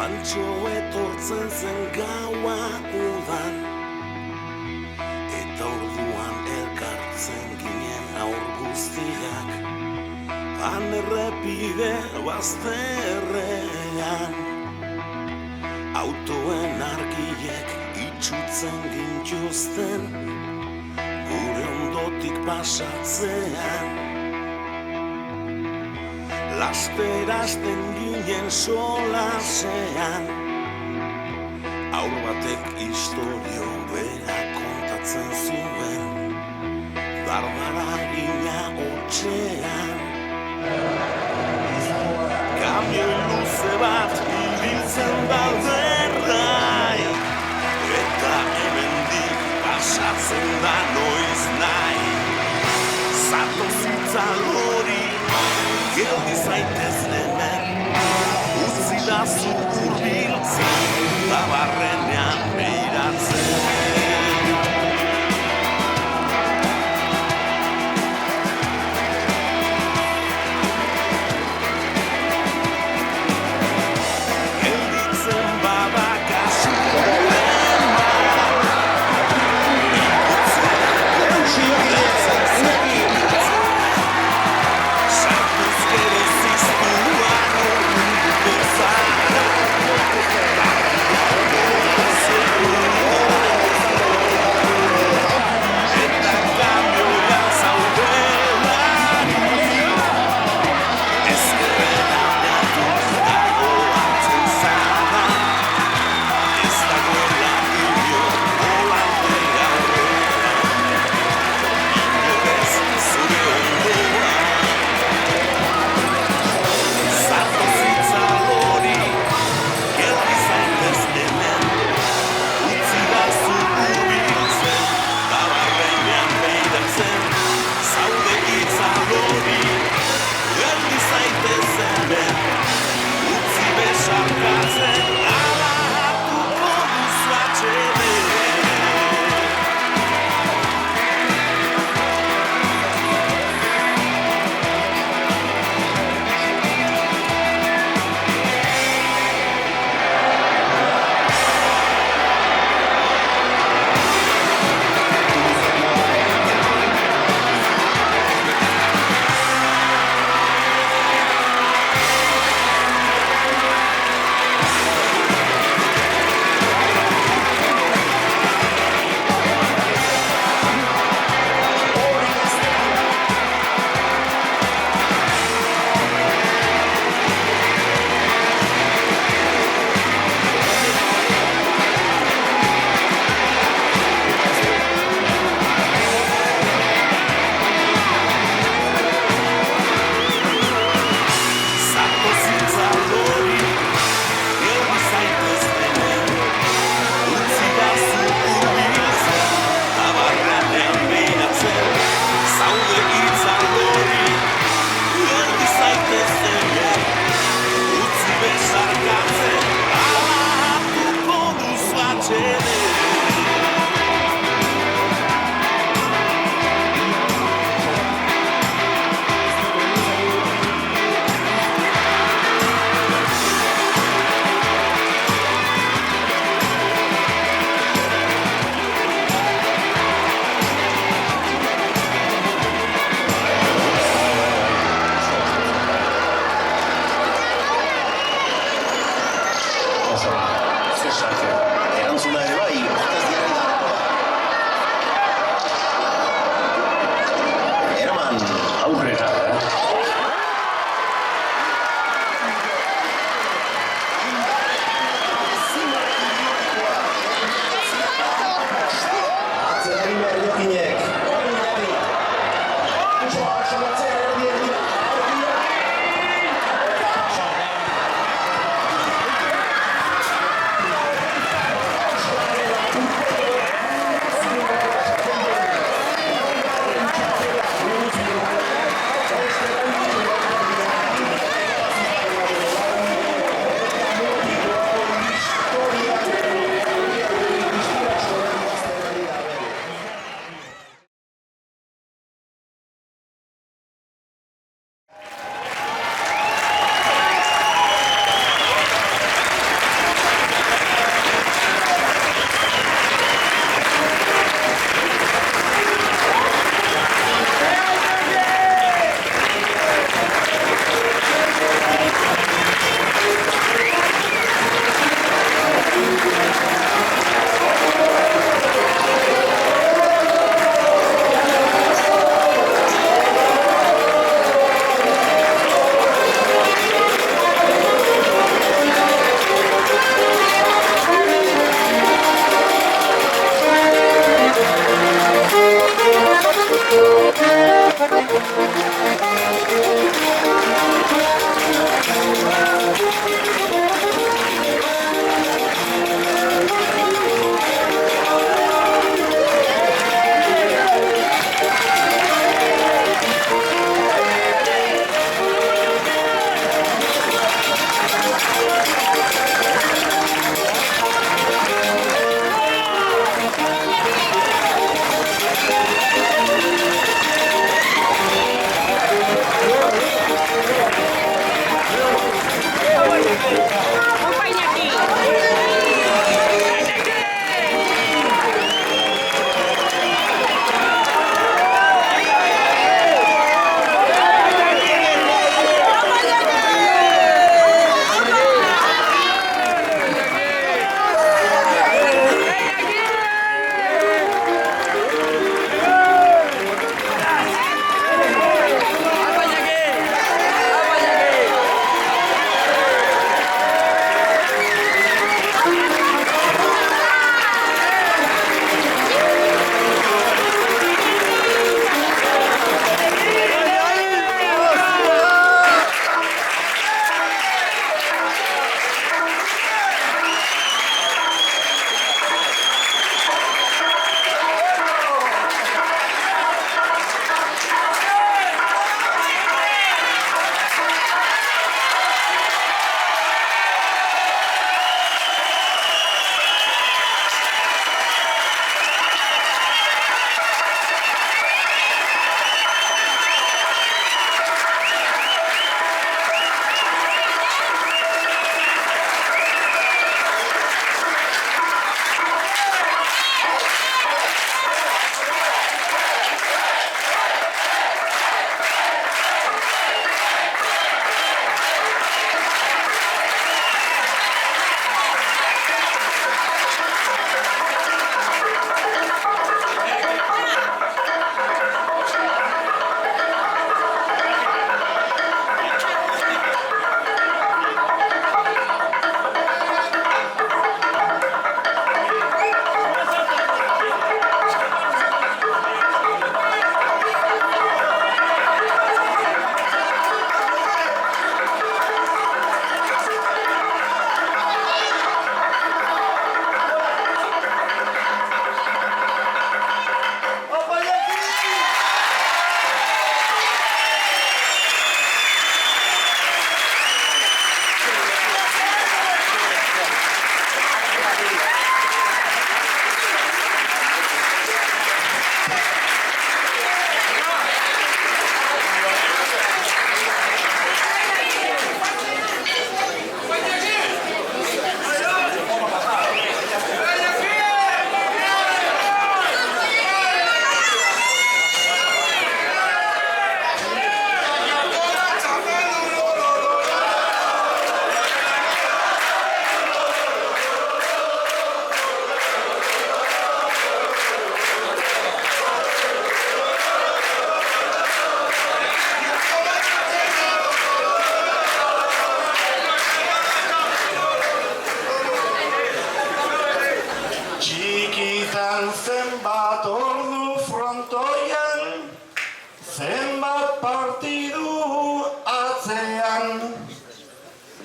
Antxo etortzen zen gaua udan, eta orduan elkartzen ginen aur guztiak, han errepide bazterrean. Autoen argiek itxutzen gintuzten, gure ondotik pasatzean. Lasterazten ginen solasean, haur batek istorio bera kontatzen zuen, dardaragina hotxean. Kamioi luze bat ibiltzen da derrai, eta hemendik pasatzen da noiz nahi. Zatozitza hori geldi zaitez hemen, utzidazu hurbiltzen, da barrenean beiratzen. Gelditzen bada kasuren bat, ikutzen sartuz gero ziztuan ordu bezala.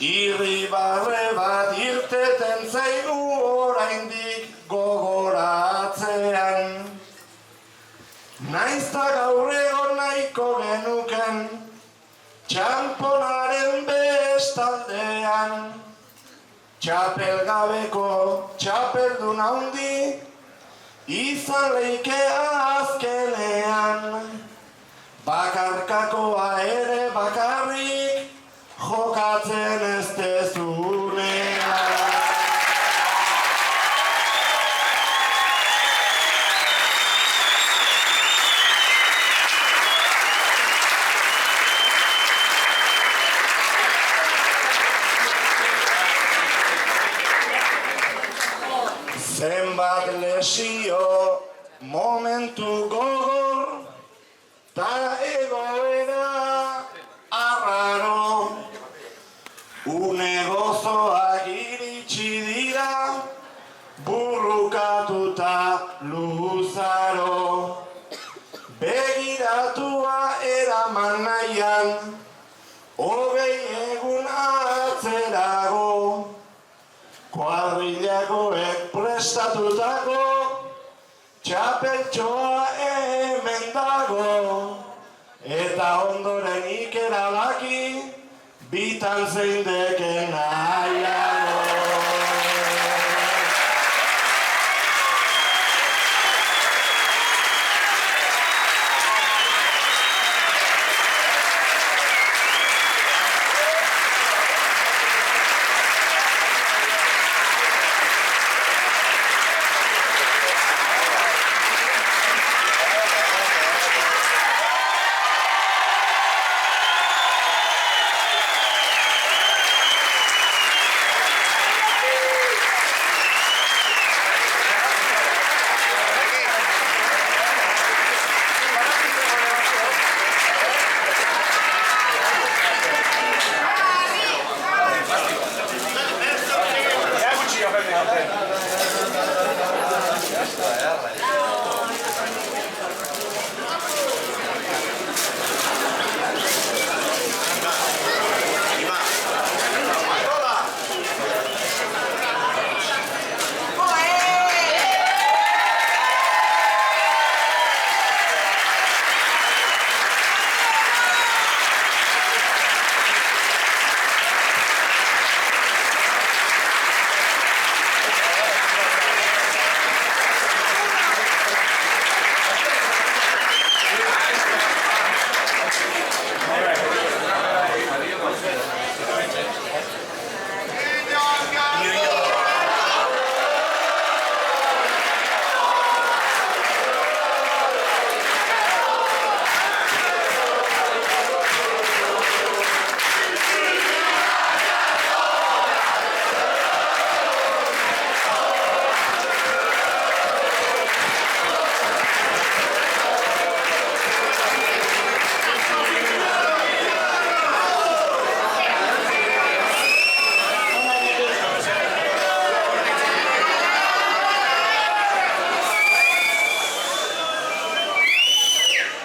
Irribarre bat irteten zaigu oraindik gogoratzean. Naizta gaur egon nahiko genuken txanponaren bestaldean. Txapelgabeko txapeldun handi izan leike azkenean. Bakarkakoa ere bakarrik jokatzen ez dezunean. Zenbat lesio, momentu gogor, ta egoera arraro. Une gozoak iritsi dira, burrukatuta luzaro. Begira Olkatua eraman nahian, hogei egun atzerago, kuadrillakoek prestatutako, txapeltxoa hemen dago, eta ondoren ikerabaki, bitan zein deken nahiago.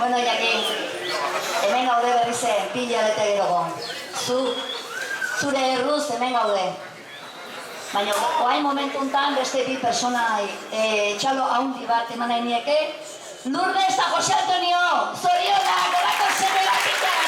Bueno, Iñaki, hemen gaude berrize, pila bete gerogo. Zure erruz hemen gaude. Baina, oain momentu untan beste bi personai txalo haundi bat eman nahi nieke. Lourdes eta Jose Antonio, zorionak, horako zene bakitak!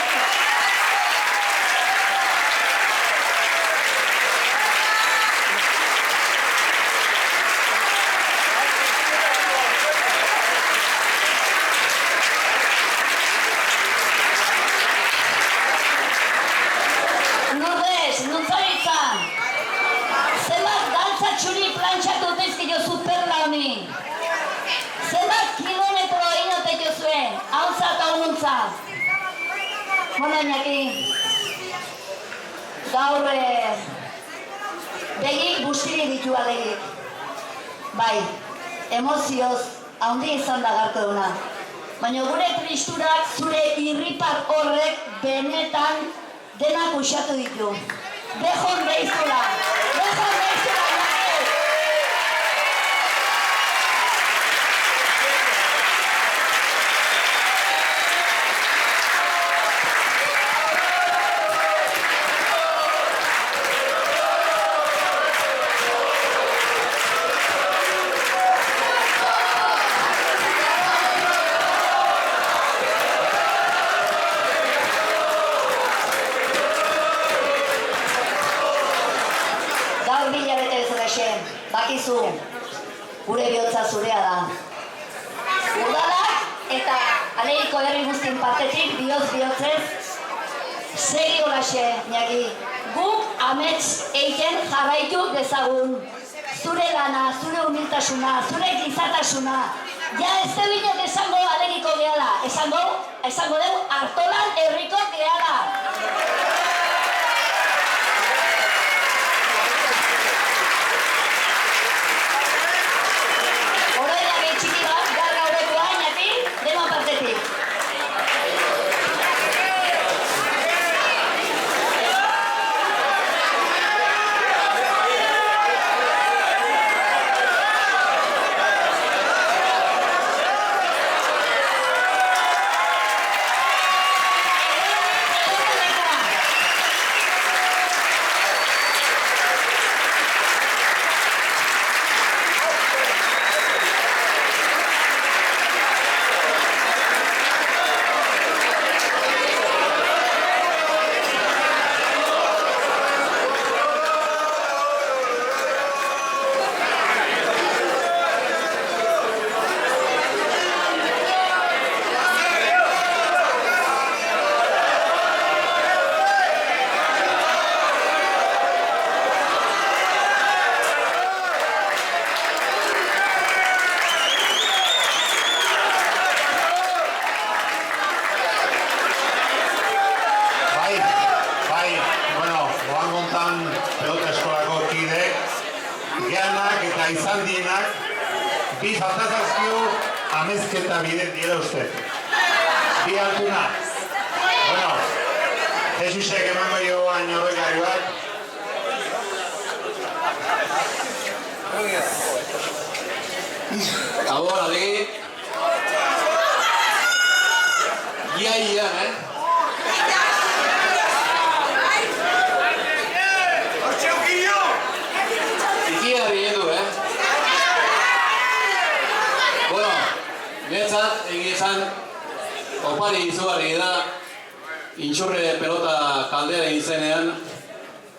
Bueno, Iñaki, gaur begik bustirik ditu alegik. Bai, emozioz haundi izan da garteduna. Baina gure tristurak zure irripar horrek benetan denak uxatu ditu. Dejon deizula, Iñaki! Bakizu, gure bihotza zurea da. Udalak eta Alegiko herri guztien partetik bihotz-bihotzez segi holaxe, Iñaki. Guk amets egiten jarraitu dezagun. Zure lana, zure humiltasuna, zure gizatasuna. Ja ez zebinet esango Alegiko gehala, esango dugu Artolan herriko gehala. eta izan dienak, bi faltazazkio amezketa bide dira uste. Bi altuna. Bueno, Jesusek emango joan horrekari bat. Gabon, alegi. Ia, Ikiari edu, Bueno, netzat, egizan, opari izugarri da, intxurre pelota kaldera izenean,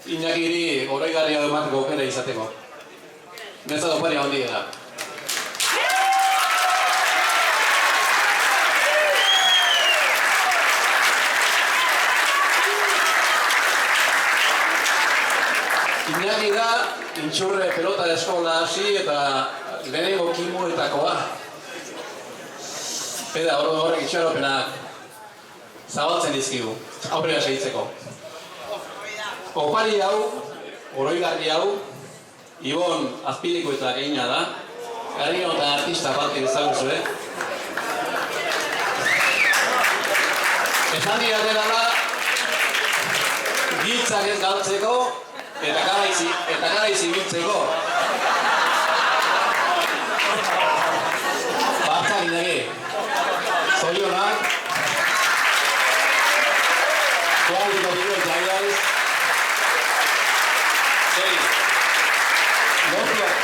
Iñakiri oroigarria emateko aukera izateko. Netzat opari handi da. Iñaki da, intxurre pelota eskola hasi eta lehenengo kimuetakoa. Eta horrek itxaropenak zabaltzen dizkigu, aurrera segitzeko. Opari hau, oroigarri hau, Ibon Azpideko eta geina da. Garino eta artista bat ezaguzue. Esan diatela da, giltzak ez galtzeko, eta garaiz ibiltzeko. Batzak inage. Zorionak. Koaldiko bideo eta aiaiz. Seri. Lortuak.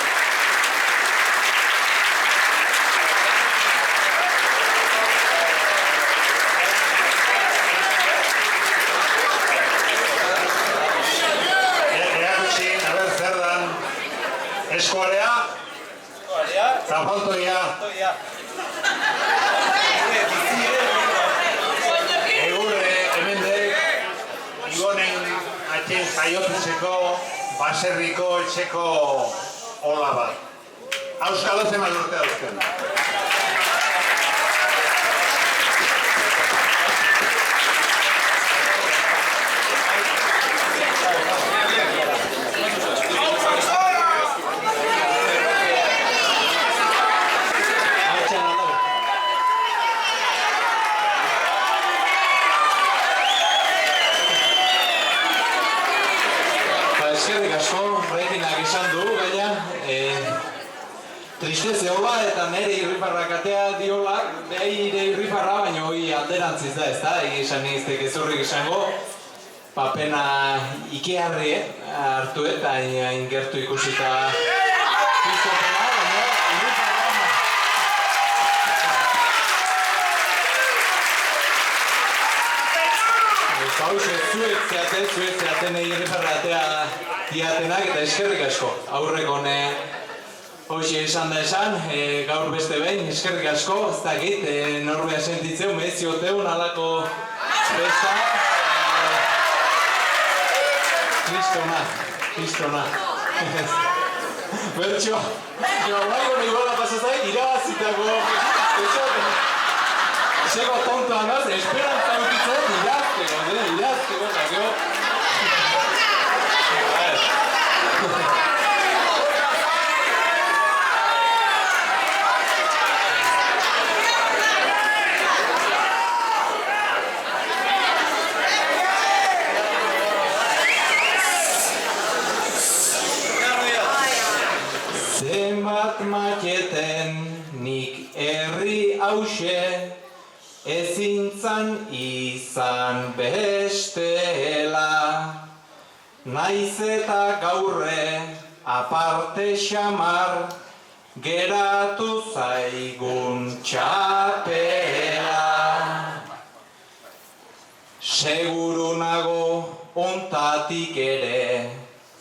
Eskoalea? Zapaltoia? Egurre, hemendek, Igonen atxen jaiotutzeko, baserriko etxeko hola bat. Auskalo zeman urte dauzken. Eskerrik asko, Reginak esan du, gaina, tristeze hoa eta nire irrifarrak atea diola, behire irrifarra, baina hori alderantziz da, ez da, esan iztek ezurrik esango, papena ikearri hartu eta ingertu ikusita izotena, baina irrifarra. Hauze, zuek zeaten irrifarra atea diatenak eta eskerrik asko. Aurreko hoxe esan da esan, gaur beste behin, eskerrik asko, ez dakit, norbea sentitzeu, mezioteun alako festa. Kristona. Bertxo, baiko nigola pasazai, irabazitako, sego tontoa naz, esperantza utitzen, irazteko, zakeo. Zenbat maketen nik herri hause, ezintzan izan bestela. Naiz eta gaurre aparte xamar, geratu zaigun txapela. Seguru nago ontatik ere,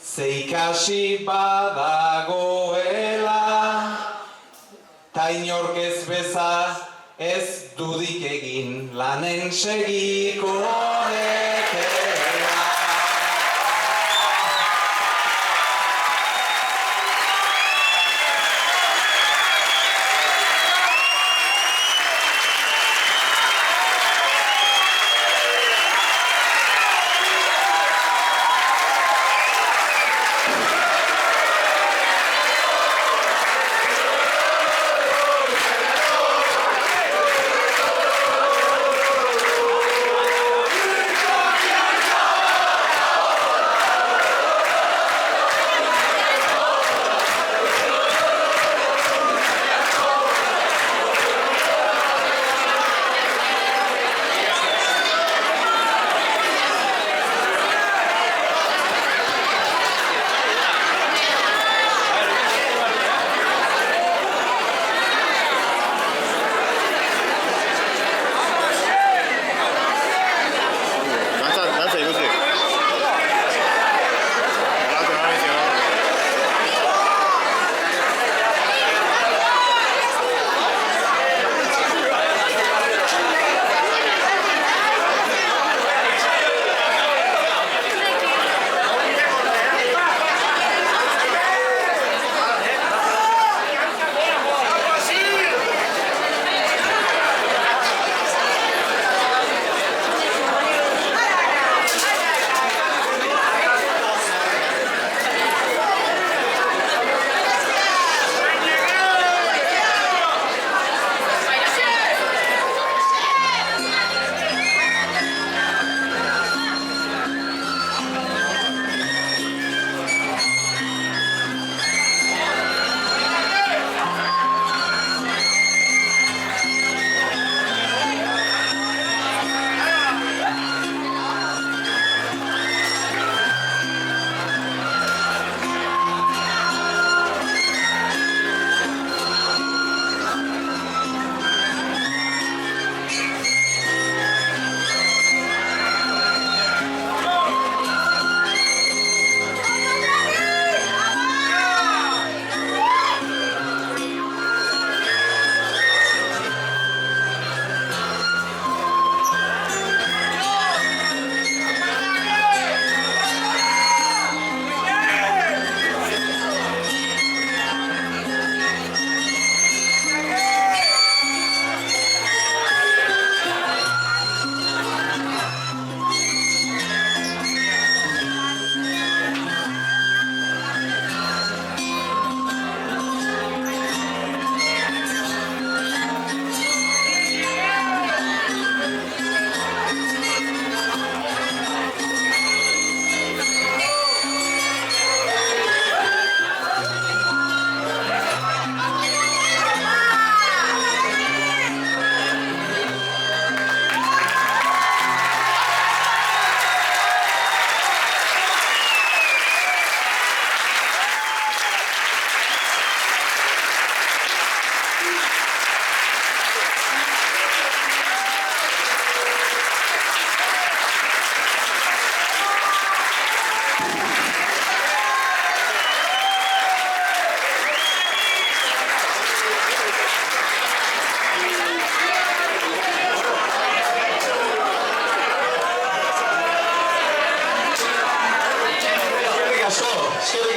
zeikasi badagoela. Ta inork ez beza ez dudik egin, lanen segiko dekela.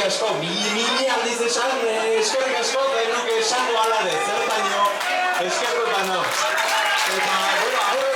asko, mili aldiz esan, eskerrik asko, eta nuke esango alare, zer baino, eskerrik baino. Eta, bueno,